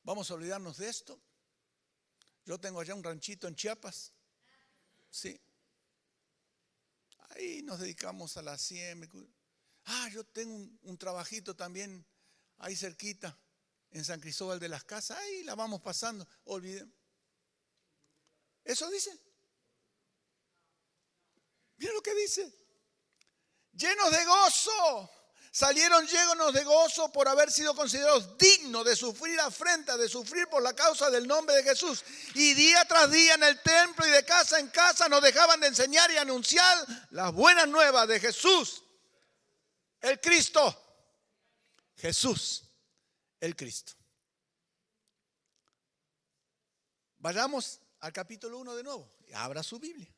Vamos a olvidarnos de esto. Yo tengo allá un ranchito en Chiapas. Sí. Ahí nos dedicamos a la siembra. Yo tengo un trabajito también ahí cerquita, en San Cristóbal de las Casas. Ahí la vamos pasando. Olviden. ¿Eso dice? Mira lo que dice. Llenos de gozo. Salieron llenos de gozo por haber sido considerados dignos de sufrir afrenta, de sufrir por la causa del nombre de Jesús. Y día tras día en el templo y de casa en casa no dejaban de enseñar y anunciar las buenas nuevas de Jesús, el Cristo. Jesús, el Cristo. Vayamos al capítulo 1 de nuevo. Abra su Biblia.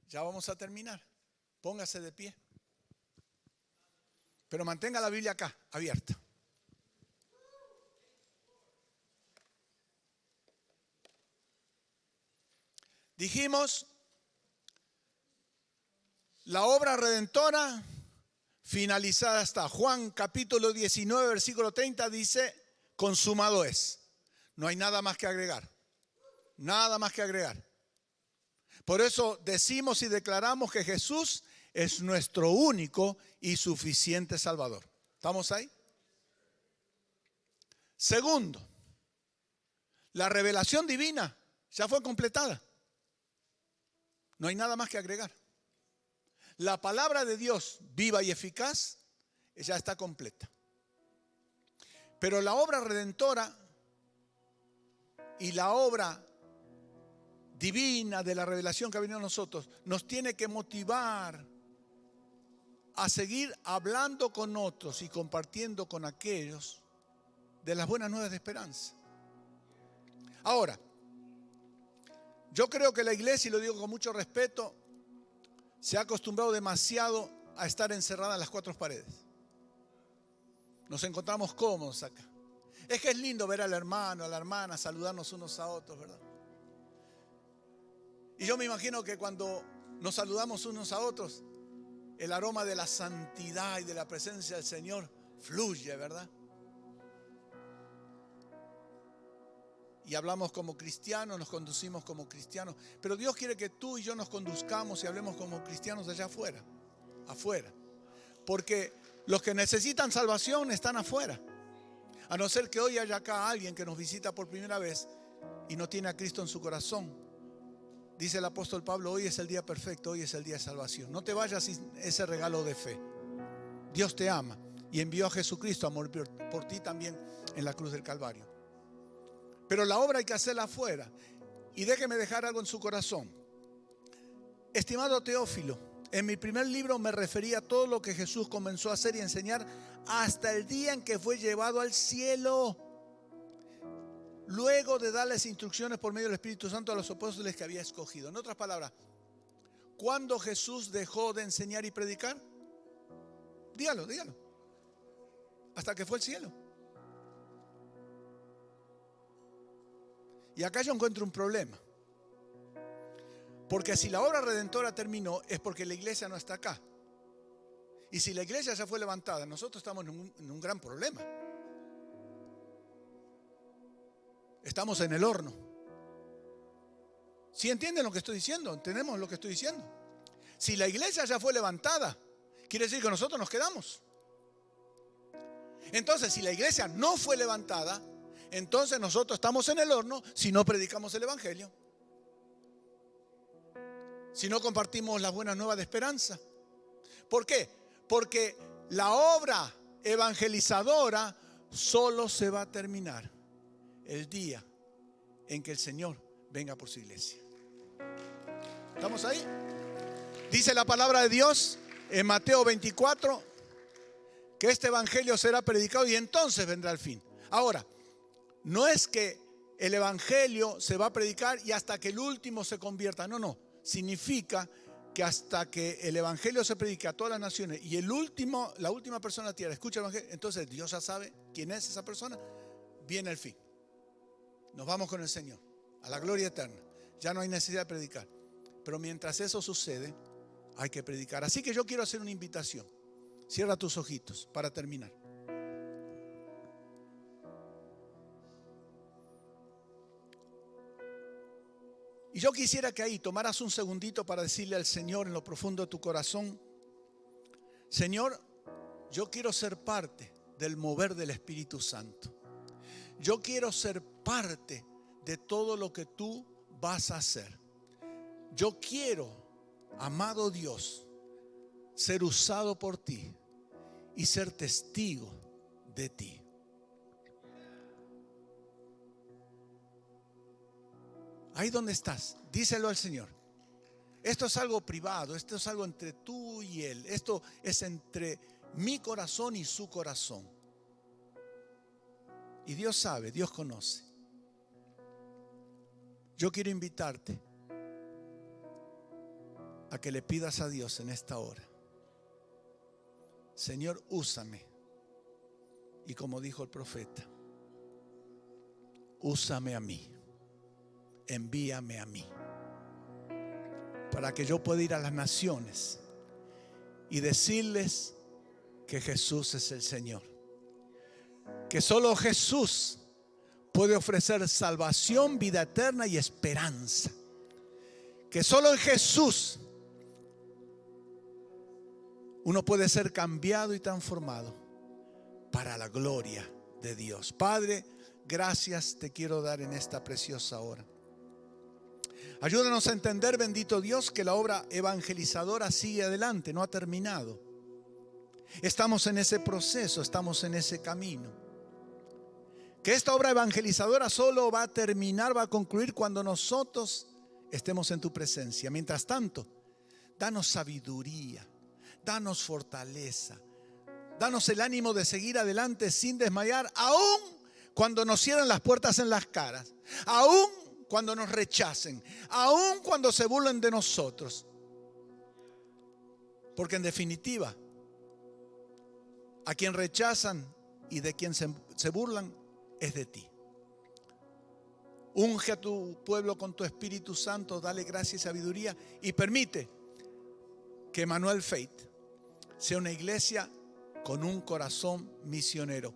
Ya vamos a terminar. Póngase de pie. Pero mantenga la Biblia acá, abierta. Dijimos, la obra redentora finalizada está. Juan capítulo 19, versículo 30 dice, consumado es. No hay nada más que agregar. Nada más que agregar. Por eso decimos y declaramos que Jesús es nuestro único y suficiente Salvador. ¿Estamos ahí? Segundo, la revelación divina ya fue completada. No hay nada más que agregar. La palabra de Dios, viva y eficaz, ya está completa. Pero la obra redentora y la obra divina de la revelación que ha venido a nosotros nos tiene que motivar a seguir hablando con otros y compartiendo con aquellos de las buenas nuevas de esperanza. Ahora, yo creo que la iglesia, y lo digo con mucho respeto, se ha acostumbrado demasiado a estar encerrada en las cuatro paredes. Nos encontramos cómodos acá. Es que es lindo ver al hermano, a la hermana, saludarnos unos a otros, ¿verdad? Y yo me imagino que cuando nos saludamos unos a otros, el aroma de la santidad y de la presencia del Señor fluye, ¿verdad? Y hablamos como cristianos, nos conducimos como cristianos. Pero Dios quiere que tú y yo nos conduzcamos y hablemos como cristianos allá afuera. Afuera. Porque los que necesitan salvación están afuera. A no ser que hoy haya acá alguien que nos visita por primera vez y no tiene a Cristo en su corazón. Dice el apóstol Pablo, hoy es el día perfecto, hoy es el día de salvación. No te vayas sin ese regalo de fe. Dios te ama y envió a Jesucristo a morir por ti también en la cruz del Calvario. Pero la obra hay que hacerla afuera. Y déjeme dejar algo en su corazón. Estimado Teófilo, en mi primer libro me refería a todo lo que Jesús comenzó a hacer y enseñar hasta el día en que fue llevado al cielo. Luego de darles instrucciones por medio del Espíritu Santo a los apóstoles que había escogido. En otras palabras, ¿cuándo Jesús dejó de enseñar y predicar? Dígalo. Hasta que fue al cielo. Y acá yo encuentro un problema. Porque si la obra redentora terminó, es porque la iglesia no está acá. Y si la iglesia ya fue levantada, nosotros estamos en un gran problema. Estamos en el horno. ¿Sí entienden lo que estoy diciendo? ¿Entendemos lo que estoy diciendo? Si la iglesia ya fue levantada, quiere decir que nosotros nos quedamos. Entonces, si la iglesia no fue levantada, entonces nosotros estamos en el horno si no predicamos el evangelio. Si no compartimos las buenas nuevas de esperanza. ¿Por qué? Porque la obra evangelizadora solo se va a terminar el día en que el Señor venga por su iglesia. ¿Estamos ahí? Dice la palabra de Dios en Mateo 24 que este evangelio será predicado y entonces vendrá el fin. Ahora, no es que el evangelio se va a predicar y hasta que el último se convierta. No. Significa que hasta que el evangelio se predique a todas las naciones y la última persona de la tierra escucha el evangelio, entonces Dios ya sabe quién es esa persona, viene el fin. Nos vamos con el Señor a la gloria eterna. Ya no hay necesidad de predicar. Pero mientras eso sucede, hay que predicar. Así que yo quiero hacer una invitación. Cierra tus ojitos para terminar. Y yo quisiera que ahí tomaras un segundito para decirle al Señor en lo profundo de tu corazón: Señor, yo quiero ser parte del mover del Espíritu Santo. Yo quiero ser parte de todo lo que tú vas a hacer. Yo quiero, amado Dios, ser usado por ti y ser testigo de ti. Ahí donde estás, díselo al Señor. Esto es algo privado, esto es algo entre tú y Él. Esto es entre mi corazón y su corazón. Y Dios sabe, Dios conoce. Yo quiero invitarte a que le pidas a Dios en esta hora: Señor, úsame. Y como dijo el profeta, úsame a mí, envíame a mí, para que yo pueda ir a las naciones y decirles que Jesús es el Señor, que solo Jesús puede ofrecer salvación, vida eterna y esperanza, que solo en Jesús uno puede ser cambiado y transformado para la gloria de Dios. Padre, gracias te quiero dar en esta preciosa hora. Ayúdanos a entender, bendito Dios, que la obra evangelizadora sigue adelante, no ha terminado. Estamos en ese proceso, estamos en ese camino. Que esta obra evangelizadora solo va a terminar, va a concluir cuando nosotros estemos en tu presencia. Mientras tanto, danos sabiduría, danos fortaleza, danos el ánimo de seguir adelante sin desmayar, aún cuando nos cierran las puertas en las caras, aún cuando nos rechacen, aún cuando se burlen de nosotros. Porque en definitiva, a quien rechazan y de quien se burlan es de ti. Unge a tu pueblo con tu Espíritu Santo, dale gracia y sabiduría, y permite que Emmanuel Faith sea una iglesia con un corazón misionero,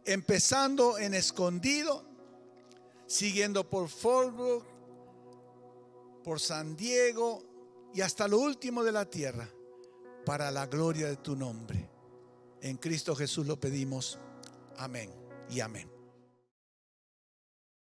empezando en Escondido, siguiendo por Fallbrook, por San Diego y hasta lo último de la tierra, para la gloria de tu nombre. En Cristo Jesús lo pedimos. Amén y amén.